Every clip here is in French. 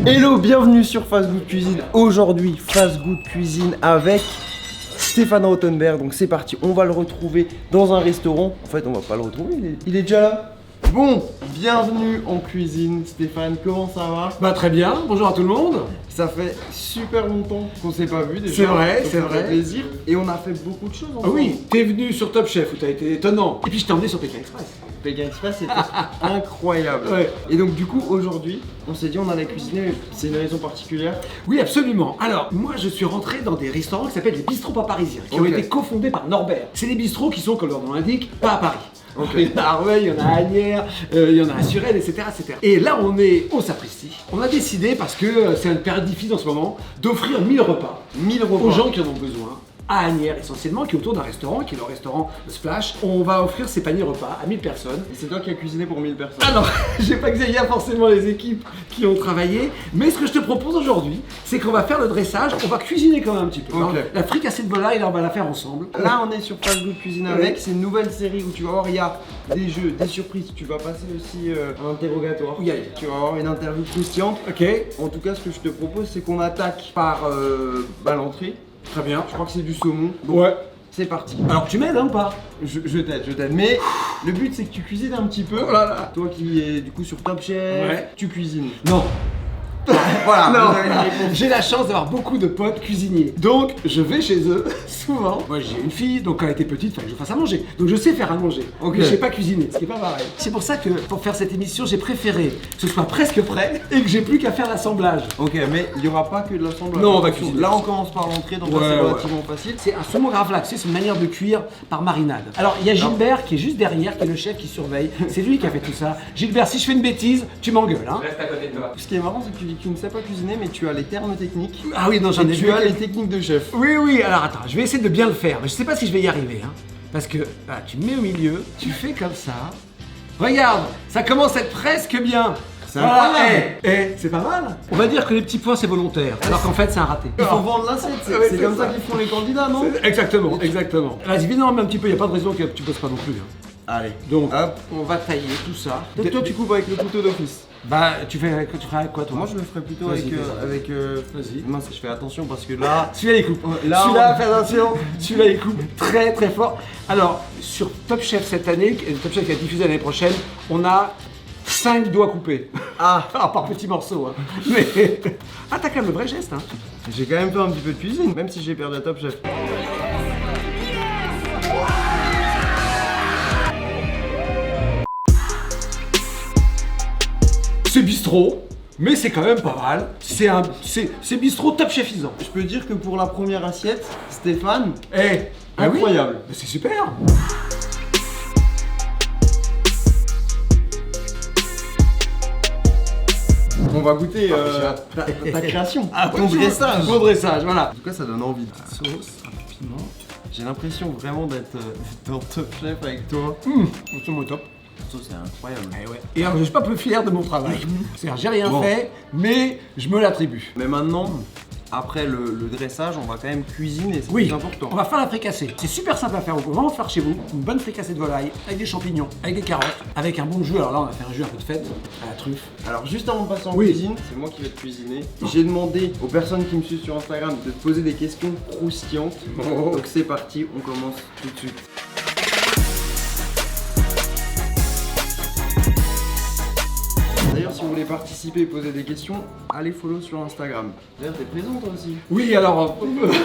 Hello, bienvenue sur Fast Good Cuisine. Aujourd'hui, Fast Good Cuisine avec Stéphane Rothenberg. Donc c'est parti, on va le retrouver dans un restaurant. En fait, on va pas le retrouver, il est déjà là. Bon, bienvenue en cuisine, Stéphane, comment ça va? Bah très bien, bonjour à tout le monde. Ça fait super longtemps qu'on s'est pas vu déjà. C'est vrai, donc c'est ça fait vrai. plaisir. Et on a fait beaucoup de choses Ah ensemble. oui, t'es venu sur Top Chef où t'as été étonnant. Et puis je t'ai emmené sur Pékin Express. Pékin Express, c'était incroyable. Ouais. Et donc du coup, aujourd'hui, on s'est dit on allait cuisiner, mais c'est une raison particulière. Oui, absolument. Alors, moi je suis rentré dans des restaurants qui s'appellent les bistrots pas parisiens, qui ont Ok. été cofondés par Norbert. C'est des bistrots qui sont, comme leur nom l'indique, pas à Paris. Ok. Il y en a à Armeil, il y en a à Agnières, il y en a à Suresnes, etc., etc. Et là, on est au Sapristi. On a décidé, parce que c'est une période difficile en ce moment, d'offrir 1000 repas 1000 repas. aux gens qui en ont besoin. À Agnières essentiellement, qui est autour d'un restaurant, qui est le restaurant Splash. On va offrir ces paniers repas à 1000 personnes. Et c'est toi qui as cuisiné pour 1000 personnes. Alors, j'ai pas examiné forcément les équipes qui ont travaillé, mais ce que je te propose aujourd'hui, c'est qu'on va faire le dressage, on va cuisiner quand même un petit peu. Ok. Hein. La fricassée de volaille, là, on va la faire ensemble. Là, on est sur Fast Good Cuisine avec. C'est une nouvelle série où tu vas voir, il y a des jeux, des surprises. Tu vas passer aussi un interrogatoire. Oui. Tu vas avoir une interview croustillante. Ok, En tout cas, ce que je te propose, c'est qu'on attaque par l'entrée. très bien. Je crois que c'est du saumon. Donc, Ouais. c'est parti. Alors, tu m'aides hein, ou pas? Je t'aide. Mais le but, c'est que tu cuisines un petit peu. Oh là là. Toi qui es du coup sur Top Chef, Ouais. tu cuisines. Non. Voilà, Non, vous avez la réponse. j'ai la chance d'avoir beaucoup de potes cuisiniers. Donc, je vais chez eux, souvent. Moi, j'ai une fille, donc quand elle était petite, il fallait que je fasse à manger. Donc, je sais faire à manger. Ok. Mais je sais pas cuisiner, ce qui est pas pareil. C'est pour ça que, pour faire cette émission, j'ai préféré que ce soit presque prêt et que j'ai plus qu'à faire l'assemblage. Ok, mais il n'y aura pas que de l'assemblage. Non, on va cuisiner. Là, on commence par l'entrée, donc là, Ouais, c'est ouais. relativement facile. C'est un saumon gravlax, c'est une manière de cuire par marinade. Alors, il y a Gilbert qui est juste derrière, qui est le chef qui surveille. C'est lui qui a fait tout ça. Gilbert, si je fais une bêtise, tu m'engueules, hein. Ce qui est marrant, c'est que tu dis que tu ne sais pas cuisiner, mais tu as les termes techniques. Ah oui, non, j'en ai Et tu vu as les quelques- techniques de chef. Oui, oui, alors attends, je vais essayer de bien le faire, mais je sais pas si je vais y arriver, hein. Parce que, voilà, tu me mets au milieu, tu fais comme ça. Regarde, ça commence à être presque bien. C'est incroyable. C'est pas mal. On va dire que les petits points c'est volontaire, alors qu'en fait c'est un raté. Il faut vendre l'assiette, c'est Ouais, c'est c'est comme ça ça. qu'ils font les candidats, non? Exactement, exactement. Vas-y, viens un petit peu, y a pas de raison que tu bosses pas non plus. Hein. Allez, Donc, hop. on va tailler tout ça. Toi, tu coupes avec le couteau d'office. Bah, tu feras avec quoi toi? Moi, je le ferais plutôt Vas-y, avec. Vas-y. Mince, je fais attention parce que là. Celui-là il coupe. Là, Celui-là, on- fais attention. Celui-là il coupe très très fort. Alors, sur Top Chef cette année, Top Chef qui a diffusé l'année prochaine, on a 5 doigts coupés. Ah, Par petits morceaux. Hein. Mais. Ah, t'as quand même le vrai geste, hein. j'ai quand même fait un petit peu de cuisine, même si j'ai perdu à Top Chef. C'est bistrot, mais c'est quand même pas mal. C'est bistrot Top Chefisant. Je peux dire que pour la première assiette, Stéphane, Eh, incroyable. Mais c'est super. On va goûter j'ai hâte. ta création, Ah, ton dressage. Bon dressage, voilà. En tout cas, ça donne envie. Sauce, rapidement. J'ai l'impression vraiment d'être dans Top Chef avec toi. C'est mon top. Ça, c'est incroyable. Eh ouais. Et alors, je suis pas peu fier de mon travail. C'est-à-dire, j'ai rien Bon. fait, mais je me l'attribue. Mais maintenant, après le dressage, on va quand même cuisiner, c'est Oui, plus important. on va faire la fricassée. C'est super simple à faire. Vous pouvez vraiment faire chez vous une bonne fricassée de volaille avec des champignons, avec des carottes, avec un bon jus. Alors là, on a fait un jus un peu de fête à la truffe. Alors juste avant de passer en Oui. cuisine, c'est moi qui vais te cuisiner. J'ai demandé aux personnes qui me suivent sur Instagram de te poser des questions croustillantes. Oh. Donc c'est parti, on commence tout de suite. D'ailleurs, si vous voulez participer et poser des questions, allez follow sur Instagram. D'ailleurs, t'es présent toi aussi. Oui, alors,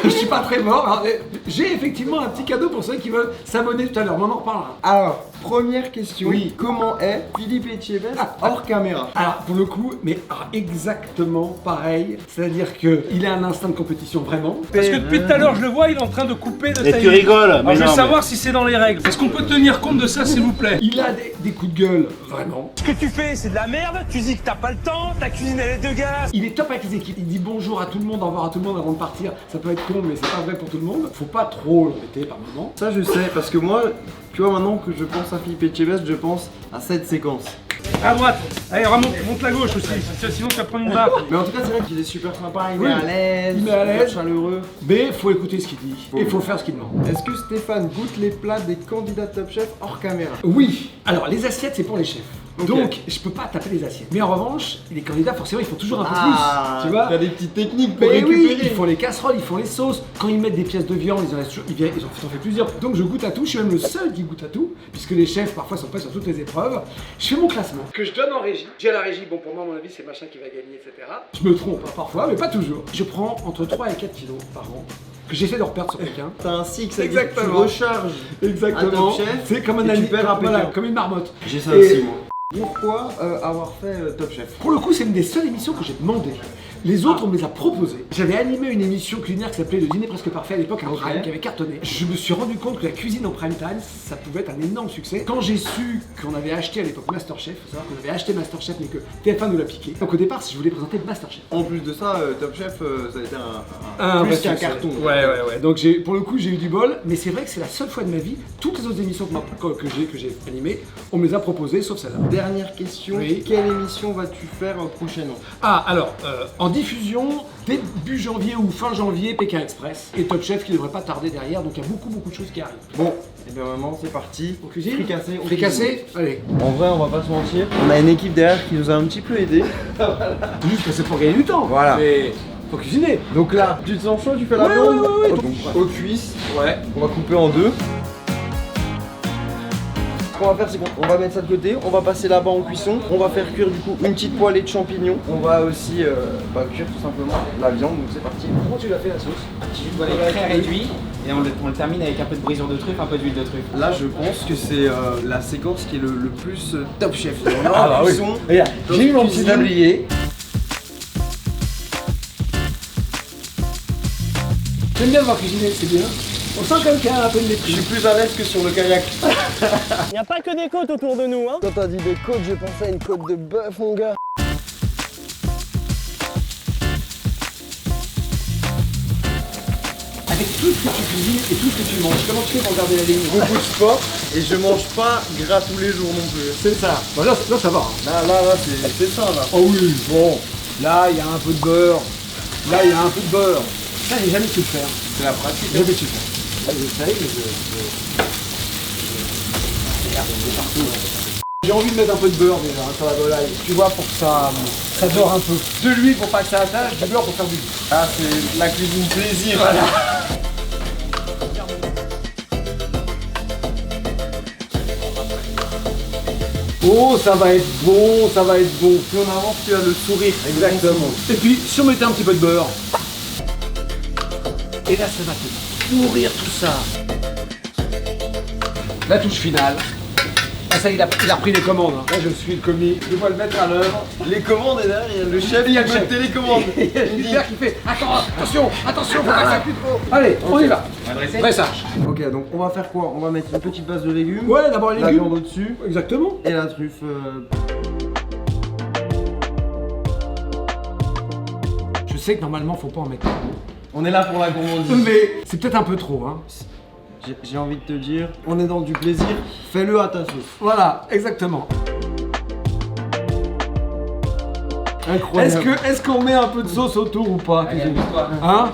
je suis pas très mort. Alors, j'ai effectivement un petit cadeau pour ceux qui veulent s'abonner tout à l'heure. On en reparlera. Alors, première question. Oui. Comment est Philippe Etchebest hors caméra? Alors, pour le coup, mais exactement pareil. C'est-à-dire qu'il a un instinct de compétition vraiment. Parce que depuis tout à l'heure, je le vois, il est en train de couper de Et tailler. tu rigoles, Alors, mais je veux non, savoir si c'est dans les règles. Est-ce qu'on peut tenir compte de ça, s'il vous plaît? Il a des coups de gueule, vraiment. Ce que tu fais, c'est de la merde. Tu dis que t'as pas le temps, ta cuisine elle est de gaz. Il est top avec les équipes. Il dit bonjour à tout le monde, au revoir à tout le monde avant de partir. Ça peut être con, mais c'est pas vrai pour tout le monde. Faut pas trop l'embêter par moment. Ça je sais, parce que moi, tu vois maintenant que je pense à Philippe Etchebest, je pense à cette séquence. À droite. Allez, monte la gauche aussi. Sinon, tu vas prendre une baffe. Mais en tout cas, c'est vrai qu'il est super sympa, il Oui. est à l'aise, Il est à super l'aise. chaleureux. Mais faut écouter ce qu'il dit. Et faut faire ce qu'il demande. Est-ce que Stéphane goûte les plats des candidats Top Chef hors caméra? Oui. Alors, les assiettes, c'est pour les chefs. Ok. Donc, je peux pas taper les assiettes. Mais en revanche, les candidats, forcément, ils font toujours un peu Ah, plus. Tu vois? t'as des petites techniques pour Mais récupérer. oui, ils font les casseroles, ils font les sauces. Quand ils mettent des pièces de viande, ils en restent toujours. Ils en fait plusieurs. Donc, je goûte à tout. Je suis même le seul qui goûte à tout, puisque les chefs parfois sont prêts sur toutes les épreuves. Je fais mon classement que je donne en régie. J'ai à la régie, bon, pour moi, à mon avis, c'est machin qui va gagner, etc. Je me trompe hein, parfois, mais pas toujours. Je prends entre 3 et 4 kilos par an. Que j'essaie de reperdre sur quelqu'un. T'as un six, ça Exactement. tu recharges. Exactement. Un Top Chef, C'est comme un et tu ami, perds un voilà, pétard. comme une marmotte. J'ai ça Et- aussi, moi. Pourquoi avoir fait Top Chef? Pour le coup, c'est une des seules émissions que j'ai demandé. Les autres, on me les a proposées. J'avais animé une émission culinaire qui s'appelait Le Dîner Presque Parfait à l'époque, un Ok. prime qui avait cartonné. Je me suis rendu compte que la cuisine au prime time, ça pouvait être un énorme succès. Quand j'ai su qu'on avait acheté à l'époque Masterchef, faut savoir qu'on avait acheté Masterchef mais que TF1 nous l'a piqué. Donc au départ, je voulais présenter Masterchef. En plus de ça, Top Chef, ça a été plus vrai qu'un succès. carton. Ouais. Donc pour le coup, j'ai eu du bol, mais c'est vrai que c'est la seule fois de ma vie, toutes les autres émissions que j'ai animées, on me les a proposées, sauf celle-là. Dernière question, Oui. quelle émission vas-tu faire prochainement? Ah, alors, en diffusion, début janvier ou fin janvier, Pékin Express. Et Top Chef qui devrait pas tarder derrière, donc il y a beaucoup de choses qui arrivent. Bon, et bien maman, c'est parti. On cuisine Fricassé, on Fricassé Allez. En vrai, on va pas se mentir. On a une équipe derrière qui nous a un petit peu aidé. Juste que c'est pour gagner du temps. Voilà. Mais faut cuisiner. Donc là, tu te sens chaud, tu fais la Ouais, viande. ouais. Donc, aux cuisses, Ouais. on va couper en deux. Ce qu'on va faire, c'est qu'on va mettre ça de côté, on va passer là-bas en cuisson, on va faire cuire du coup une petite poêlée de champignons, on va aussi cuire tout simplement la viande, donc c'est parti. Comment tu l'as fait la sauce? Voilà, très réduit et on le termine avec un peu de brisure de truffe, un peu d'huile de truffe. Là, je pense que c'est la séquence qui est le plus Top Chef. Ah bah oui. Regarde, j'ai eu mon petit cuisine. tablier. J'aime bien voir cuisiner, c'est bien. On sent quand même qu'il y a un peu de Je maîtrise. suis plus à l'aise que sur le kayak. Y a pas que des côtes autour de nous, hein. Quand t'as dit des côtes, j'ai pensé à une côte de bœuf, mon gars. Avec tout ce que tu cuisines et tout ce que tu manges, comment tu fais pour garder la ligne? Beaucoup de sport et je mange pas gras tous les jours non plus. C'est ça. Bon, là ça va. Hein. Là, c'est ça là. Oh oui, bon. Là, il y a un peu de beurre. Là, il y a un peu de beurre. Ça, j'ai jamais su le faire. C'est la pratique. J'ai jamais su le faire. Là, j'essaye, mais j'ai envie de mettre un peu de beurre déjà hein, sur la volaille. Tu vois, pour que ça dore un peu. De l'huile pour pas que ça attache, du beurre pour faire du jus. Ah, c'est la cuisine plaisir. Oh, ça va être bon, ça va être bon. Plus on avance, tu as le sourire. Exactement. Et puis, si on mettait un petit peu de beurre. Et là, ça va te nourrir tout ça. La touche finale. Ah, ça, il a repris les commandes. Hein. Là, je suis le commis. Je dois le mettre à l'œuvre. Les commandes et derrière, il y a le chef, Il y a le qui chef. met télécommande. Il y a Gilbert qui fait attention, faut pas que ça cuise trop. Allez, on y va. Dressage. Ok, donc on va faire quoi? On va mettre une petite base de légumes. Ouais, d'abord les La légumes. viande au-dessus. Exactement. Et la truffe. Je sais que normalement, faut pas en mettre. On est là pour la gourmandise. Mais c'est peut-être un peu trop, hein. J'ai envie de te dire, on est dans du plaisir, fais-le à ta sauce. Voilà, exactement. Incroyable. Est-ce qu'on met un peu de sauce autour ou pas? Amuse-toi. Hein?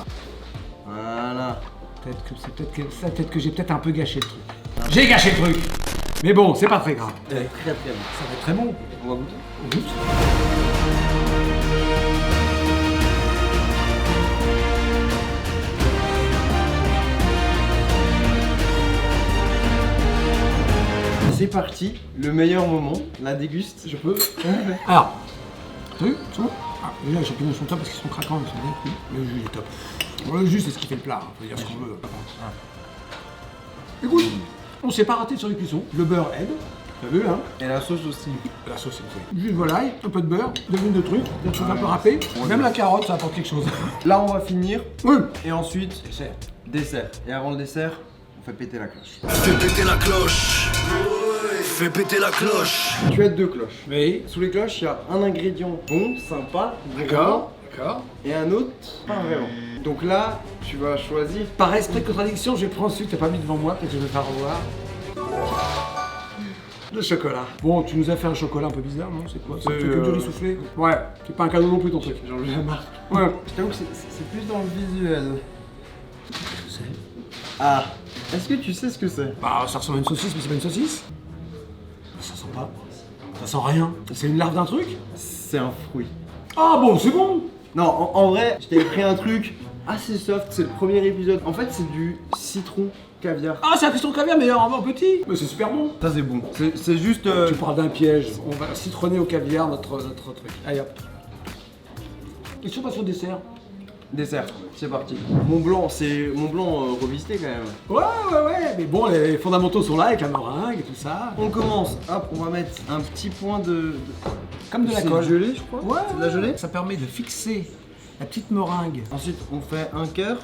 Voilà. Peut-être que j'ai peut-être un peu gâché le truc. J'ai gâché le truc. Mais bon, c'est pas très grave. Très très bon. Ça va être très bon. On va goûter. On goûte. C'est parti, le meilleur moment, la déguste. Je peux. Alors, t'as vu? C'est bon? Ah, déjà, les champignons sont top parce qu'ils sont craquants, ils sont bien cuits. Le jus est top. Bon, le jus, c'est ce qui fait le plat, hein. On peut dire ce qu'on veut. Écoute, on s'est pas raté sur les cuissons. Le beurre aide. T'as vu, hein? Et la sauce aussi. La sauce, c'est une jus de volaille, un peu de beurre, de l'huile de truc, des choses un peu râpées. Même la carotte, ça apporte quelque chose. Là, on va finir. Oui. Et ensuite, Dessert. dessert. Et avant le dessert, on fait péter la cloche. Fais péter la cloche. Fais péter la cloche. Tu as deux cloches. Oui. Sous les cloches, il y a un ingrédient bon, sympa, D'accord. et un autre pas vraiment. Donc là, tu vas choisir. Par esprit de contradiction, je vais prendre celui que t'as pas mis devant moi, que je vais faire revoir. Le chocolat. Bon, tu nous as fait un chocolat un peu bizarre, non? C'est quoi? C'est que du riz soufflé? Ouais, c'est pas un cadeau non plus ton truc. J'ai enlevé la marque. Ouais. Je t'avoue que c'est plus dans le visuel. Ah, est-ce que tu sais ce que c'est? Bah, ça ressemble à une saucisse, mais c'est pas une saucisse. Ça sent pas. Ça sent rien. C'est une larve d'un truc? C'est un fruit. Ah bon, c'est bon. Non, en vrai, je t'avais pris un truc assez soft, c'est le premier épisode. En fait, c'est du citron caviar. Ah, c'est un piston caviar, mais en petit. Mais c'est super bon. Ça, c'est bon. C'est juste. Tu parles d'un piège. On va citronner au caviar notre truc. Allez hop. Et si on passe au dessert? Dessert, c'est parti. Mon blanc, c'est mon blanc revisité quand même. Ouais. Mais bon, les fondamentaux sont là avec la meringue et tout ça. On commence. Hop, on va mettre un petit point de. Comme de la C'est colle. gelée, je crois. Ouais, C'est de la gelée. Ça permet de fixer la petite meringue. Ensuite, on fait un cœur.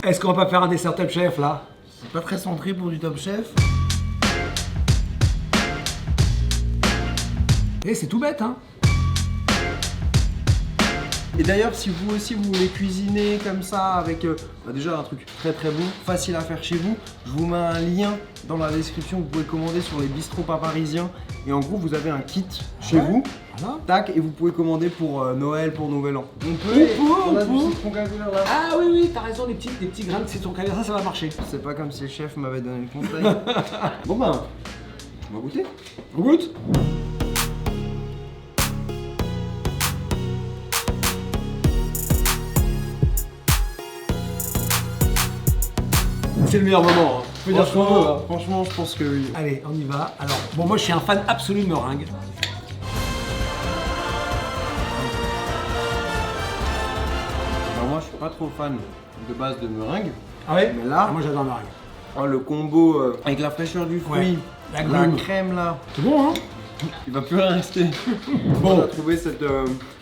Est-ce qu'on va pas faire un dessert Top Chef là? C'est pas très centré pour du Top Chef. Et c'est tout bête, hein? Et d'ailleurs, si vous aussi vous voulez cuisiner comme ça avec déjà un truc très bon, facile à faire chez vous, je vous mets un lien dans la description que vous pouvez commander sur les bistrots pas parisiens. Et en gros, vous avez un kit chez vous, Voilà. tac, et vous pouvez commander pour Noël, pour Nouvel An. On a du citron caviar là. Ah oui, t'as raison, les petits grains de citron caviar, ça va marcher. C'est pas comme si le chef m'avait donné le conseil. Bon ben, on va goûter. On goûte? C'est le meilleur moment, hein. Faut dire ce qu'on veut, hein. Franchement, je pense que oui. Allez, on y va. Alors, bon, moi je suis un fan absolu de meringue. Alors moi, je suis pas trop fan de base de meringue. Ah ouais? Mais là- moi j'adore la meringue. Oh, le combo avec la fraîcheur du fruit, Ouais. La la glume. crème là, C'est bon, hein? il va plus rien rester. Bon. On a trouvé cette.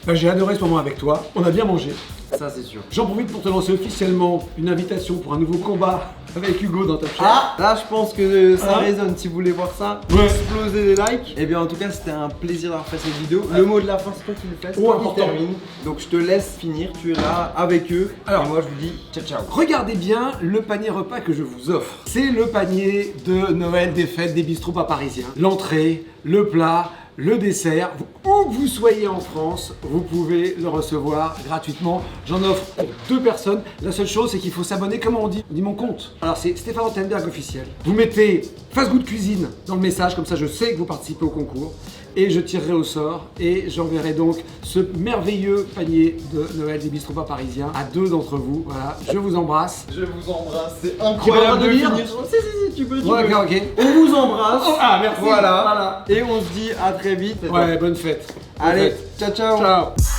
Bah, j'ai adoré ce moment avec toi. On a bien mangé. Ça, c'est sûr. J'en profite pour te lancer officiellement une invitation pour un nouveau combat avec Hugo dans Top Chef. Ah, là, je pense que ça Hein résonne. Si vous voulez voir ça, Ouais. explosez les likes. Et bien, en tout cas, c'était un plaisir d'avoir fait cette vidéo. Le mot de la fin, c'est toi qui le fais, c'est toi qui important. termine. Donc, je te laisse finir. Tu es là avec eux. Alors. et moi, je vous dis ciao, ciao. Regardez bien le panier repas que je vous offre. C'est le panier de Noël des fêtes des bistrots pas parisiens. L'entrée, le plat, le dessert. Où que vous soyez en France, vous pouvez le recevoir gratuitement. J'en offre pour 2 personnes. La seule chose, c'est qu'il faut s'abonner. Comment on dit? On dit mon compte. Alors c'est Stéphane Rothenberg officiel. Vous mettez Fast Good Cuisine dans le message, comme ça je sais que vous participez au concours. Et je tirerai au sort et j'enverrai donc ce merveilleux panier de Noël des bistrots pas parisiens à 2 d'entre vous. Voilà, je vous embrasse. Je vous embrasse. C'est Tu vas incroyable le de dire finir. Si, tu peux. Ouais, ok. On vous embrasse. Ah, merci. Voilà. Et on se dit à très vite. Ouais, bonne fête. Bonne Allez, fête. ciao, ciao. Ciao.